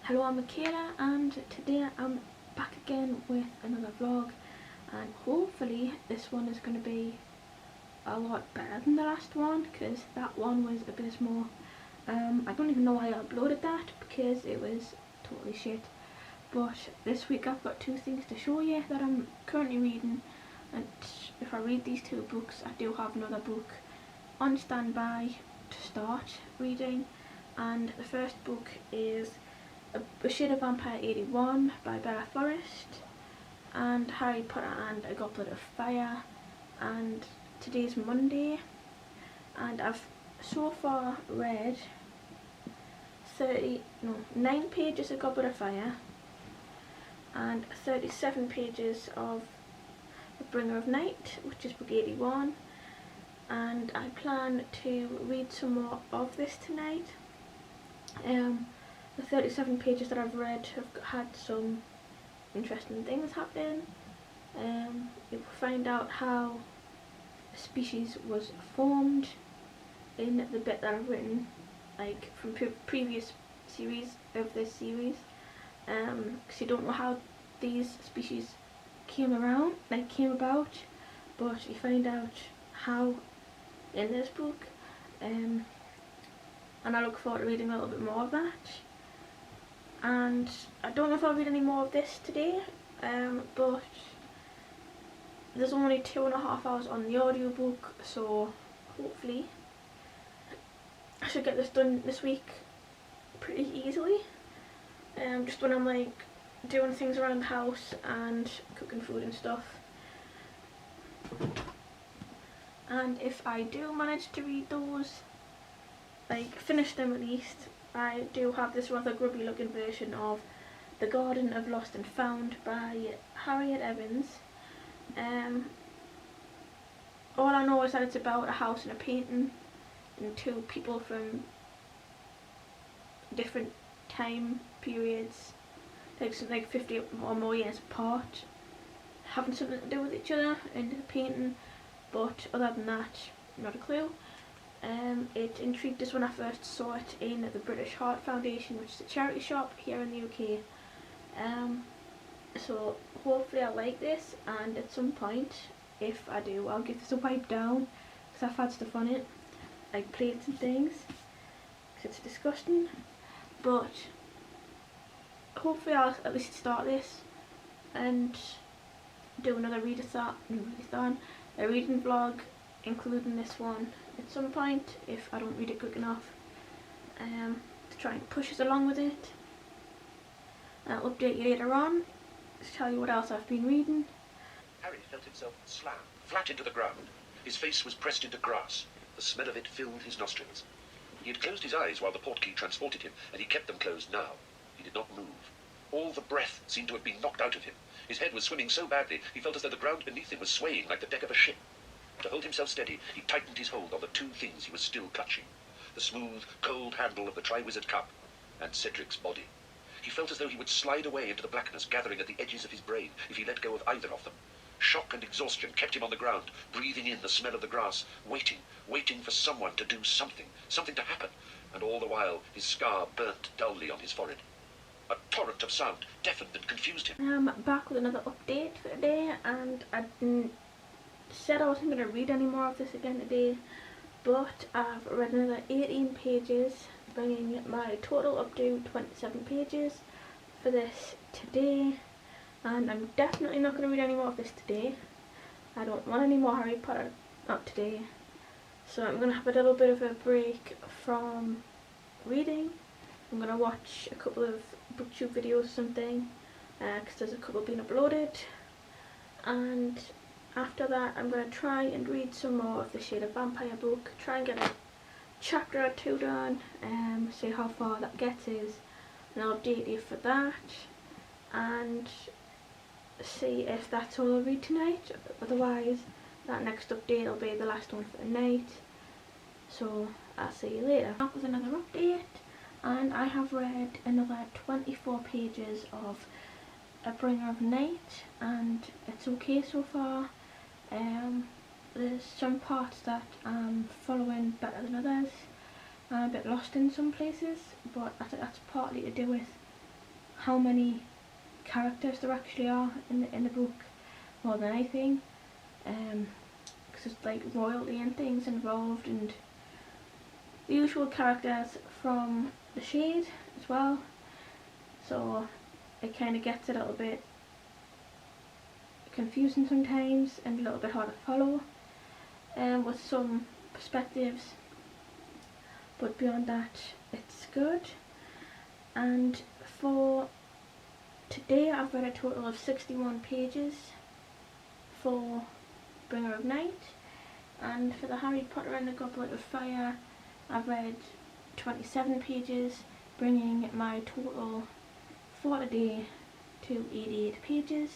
Hello, I'm Michaela and today I'm back again with another vlog, and hopefully this one is going to be a lot better than the last one, because that one was abysmal. I don't even know why I uploaded that because it was totally shit. But this week I've got two things to show you that I'm currently reading, and if I read these two books I do have another book on standby to start reading. And the first book is A Shade of Vampire 81 by Bella Forrest, and Harry Potter and a Goblet of Fire, and today's Monday, and I've so far read 9 pages of Goblet of Fire and 37 pages of The Bringer of Night, which is book 81, and I plan to read some more of this tonight. The 37 pages that I've read have had some interesting things happen. You'll find out how a species was formed in the bit that I've written, like from previous series of this series, because you don't know how these species came about, but you find out how in this book, and I look forward to reading a little bit more of that. And I don't know if I'll read any more of this today, but there's only 2.5 hours on the audiobook, so hopefully I should get this done this week pretty easily. Just when I'm like doing things around the house and cooking food and stuff. And if I do manage to read those, like finish them at least, I do have this rather grubby looking version of The Garden of Lost and Found by Harriet Evans. All I know is that it's about a house and a painting, and two people from different time periods, like something like 50 or more years apart, having something to do with each other in the painting, but other than that, not a clue. It intrigued us when I first saw it in the British Heart Foundation, which is a charity shop here in the UK. So hopefully I'll like this, and at some point, if I do, I'll give this a wipe down, because I've had stuff on it, like plates and things, because it's disgusting. But hopefully I'll at least start this and do another readathon, a reading vlog, including this one at some point if I don't read it quick enough, to try and push us along with it. And I'll update you later on to tell you what else I've been reading. Harry felt himself slam flat into the ground. His face was pressed into grass. The smell of it filled his nostrils. He had closed his eyes while the portkey transported him, and he kept them closed now. He did not move. All the breath seemed to have been knocked out of him. His head was swimming so badly he felt as though the ground beneath him was swaying like the deck of a ship. To hold himself steady, he tightened his hold on the two things he was still clutching: the smooth, cold handle of the Triwizard Cup and Cedric's body. He felt as though he would slide away into the blackness gathering at the edges of his brain if he let go of either of them. Shock and exhaustion kept him on the ground, breathing in the smell of the grass, waiting for someone to do something to happen, and all the while his scar burnt dully on his forehead. A torrent of sound deafened and confused him. I'm back with another update for today, and I said I wasn't going to read any more of this again today, but I've read another 18 pages, bringing my total up to 27 pages for this today. And I'm definitely not going to read any more of this today. I don't want any more Harry Potter, not today. So I'm going to have a little bit of a break from reading. I'm going to watch a couple of booktube videos or something, because there's a couple being uploaded. And after that I'm going to try and read some more of the Shade of Vampire book, try and get a chapter or two done, see how far that gets us, and I'll update you for that, and see if that's all I'll read tonight. Otherwise that next update will be the last one for the night, so I'll see you later. That was another update, and I have read another 24 pages of A Bringer of Night, and it's okay so far. There's some parts that I'm following better than others. I'm a bit lost in some places, but I think that's partly to do with how many characters there actually are in the book more than anything, because it's like royalty and things involved, and the usual characters from the Shade as well, so it kind of gets a little bit confusing sometimes and a little bit hard to follow, with some perspectives, but beyond that it's good. And for today I've read a total of 61 pages for Bringer of Night, and for the Harry Potter and the Goblet of Fire I've read 27 pages, bringing my total for today to 88 pages.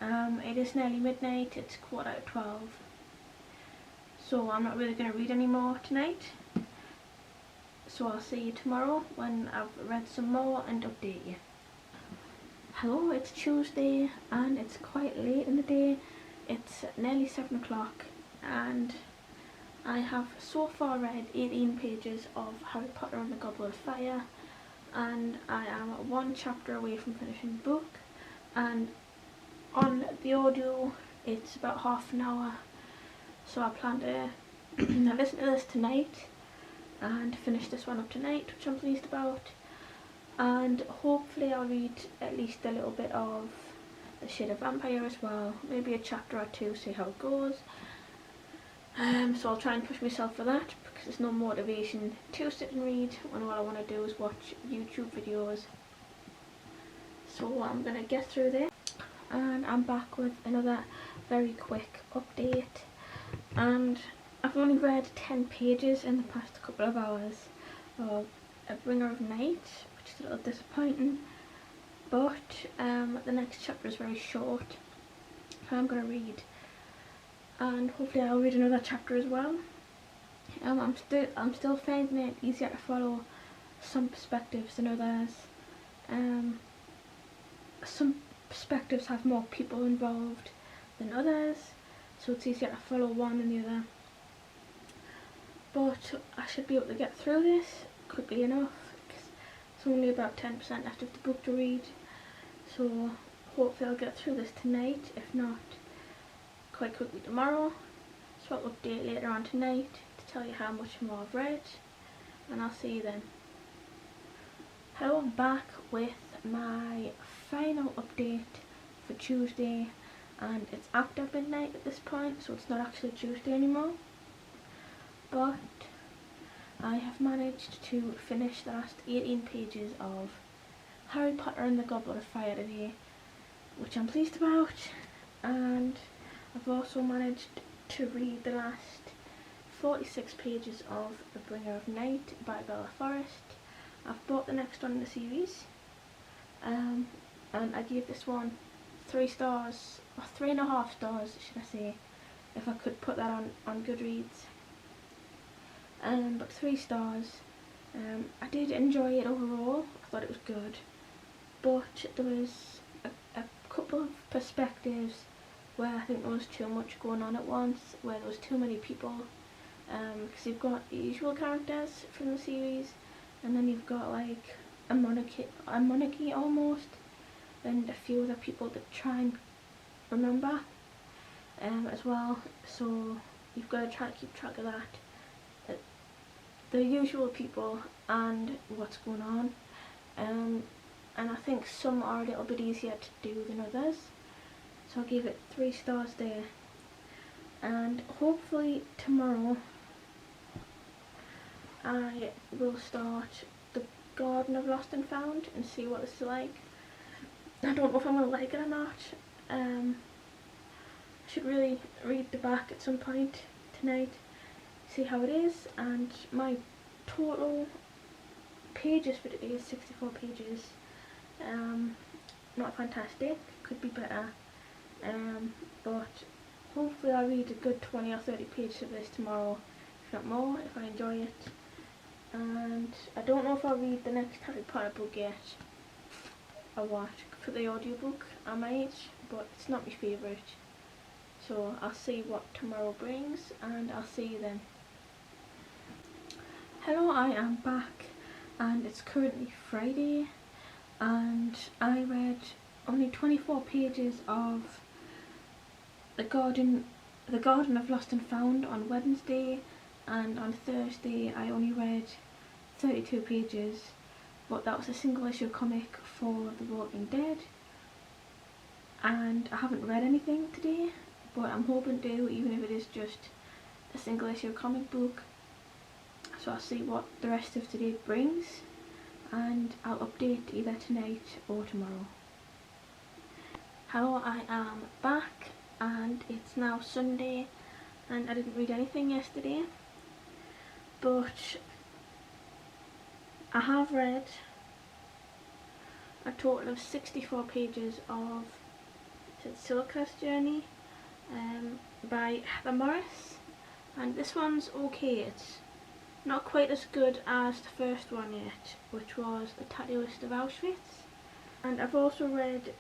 It is nearly midnight, it's 12:15, so I'm not really going to read anymore tonight, so I'll see you tomorrow when I've read some more and update you. Hello, it's Tuesday and it's quite late in the day. It's nearly 7 o'clock and I have so far read 18 pages of Harry Potter and the Goblet of Fire, and I am one chapter away from finishing the book, and on the audio it's about half an hour, so I plan to listen to this tonight and finish this one up tonight, which I'm pleased about, and hopefully I'll read at least a little bit of The Shade of Vampire as well, maybe a chapter or two, see how it goes. So I'll try and push myself for that, because there's no motivation to sit and read when all I want to do is watch YouTube videos. So I'm going to get through this, and I'm back with another very quick update, and I've only read 10 pages in the past couple of hours of A Bringer of Night, which is a little disappointing, but the next chapter is very short, so I'm going to read, and hopefully I'll read another chapter as well. I'm still finding it easier to follow some perspectives than others. Some perspectives have more people involved than others, so it's easier to follow one than the other. But I should be able to get through this quickly enough, because it's only about 10% left of the book to read, so hopefully I'll get through this tonight, if not quite quickly tomorrow. So I'll update later on tonight to tell you how much more I've read, and I'll see you then. Hello, I'm back with my final update for Tuesday, and it's after midnight at this point, so it's not actually Tuesday anymore, but I have managed to finish the last 18 pages of Harry Potter and the Goblet of Fire today, which I'm pleased about, and I've also managed to read the last 46 pages of The Bringer of Night by Bella Forrest. I've bought the next one in the series, and I gave this one 3 stars, or 3.5 stars should I say, if I could put that on Goodreads, but 3 stars. I did enjoy it overall, I thought it was good, but there was a couple of perspectives where I think there was too much going on at once, where there was too many people, because you've got the usual characters from the series, and then you've got like a monarchy almost, and a few other people to try and remember as well, so you've got to try to keep track of that, the usual people and what's going on, and I think some are a little bit easier to do than others. So I'll give it 3 stars there, and hopefully tomorrow I will start the Garden of Lost and Found and see what it's like. I don't know if I'm going to like it or not. I should really read the back at some point tonight, see how it is, and my total pages for today is 64 pages. Not fantastic, could be better. But hopefully I'll read a good 20 or 30 pages of this tomorrow, if not more, if I enjoy it. And I don't know if I'll read the next Harry Potter book yet, or what. For the audiobook I might, but it's not my favourite, so I'll see what tomorrow brings, and I'll see you then. Hello, I am back, and it's currently Friday, and only 24 pages of the Garden of Lost and Found on Wednesday, and on Thursday I only read 32 pages, but that was a single issue comic for The Walking Dead, and I haven't read anything today, but I'm hoping to, even if it is just a single issue comic book. So I'll see what the rest of today brings, and I'll update either tonight or tomorrow. Hello, I am back, and it's now Sunday, and I didn't read anything yesterday, but I have read a total of 64 pages of Silka's Journey by Heather Morris, and this one's okay. It's not quite as good as the first one yet, which was The Tattooist of Auschwitz. And I've also read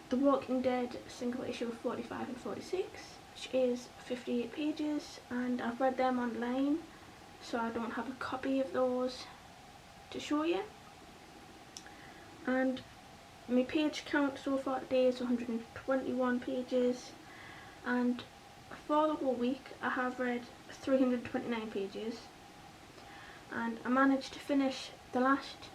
The Walking Dead single issue 45 and 46, which is 58 pages, and I've read them online, so I don't have a copy of those to show you. And my page count so far today is 121 pages, and for the whole week I have read 329 pages, and I managed to finish the last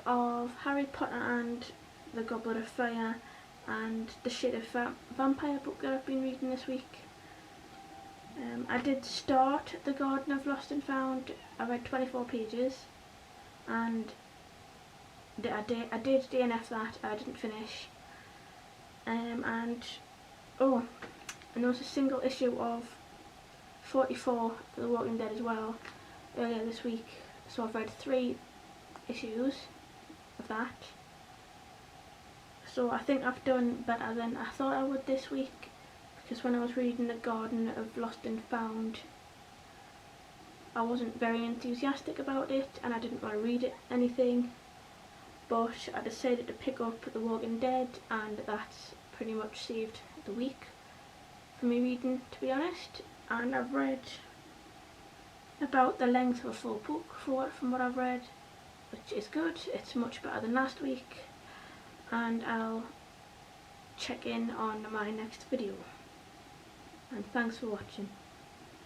of Harry Potter and the Goblet of Fire and the Shade of Vampire book that I've been reading this week. I did start The Garden of Lost and Found. I read 24 pages, and I did DNF that. I didn't finish. And there was a single issue of 44 for The Walking Dead as well earlier this week, so I've read 3 issues of that. So I think I've done better than I thought I would this week, because when I was reading The Garden of Lost and Found I wasn't very enthusiastic about it, and I didn't want to read anything, but I decided to pick up The Walking Dead, and that's pretty much saved the week for me reading, to be honest. And I've read about the length of a full book from what I've read, which is good. It's much better than last week, and I'll check in on my next video. And thanks for watching.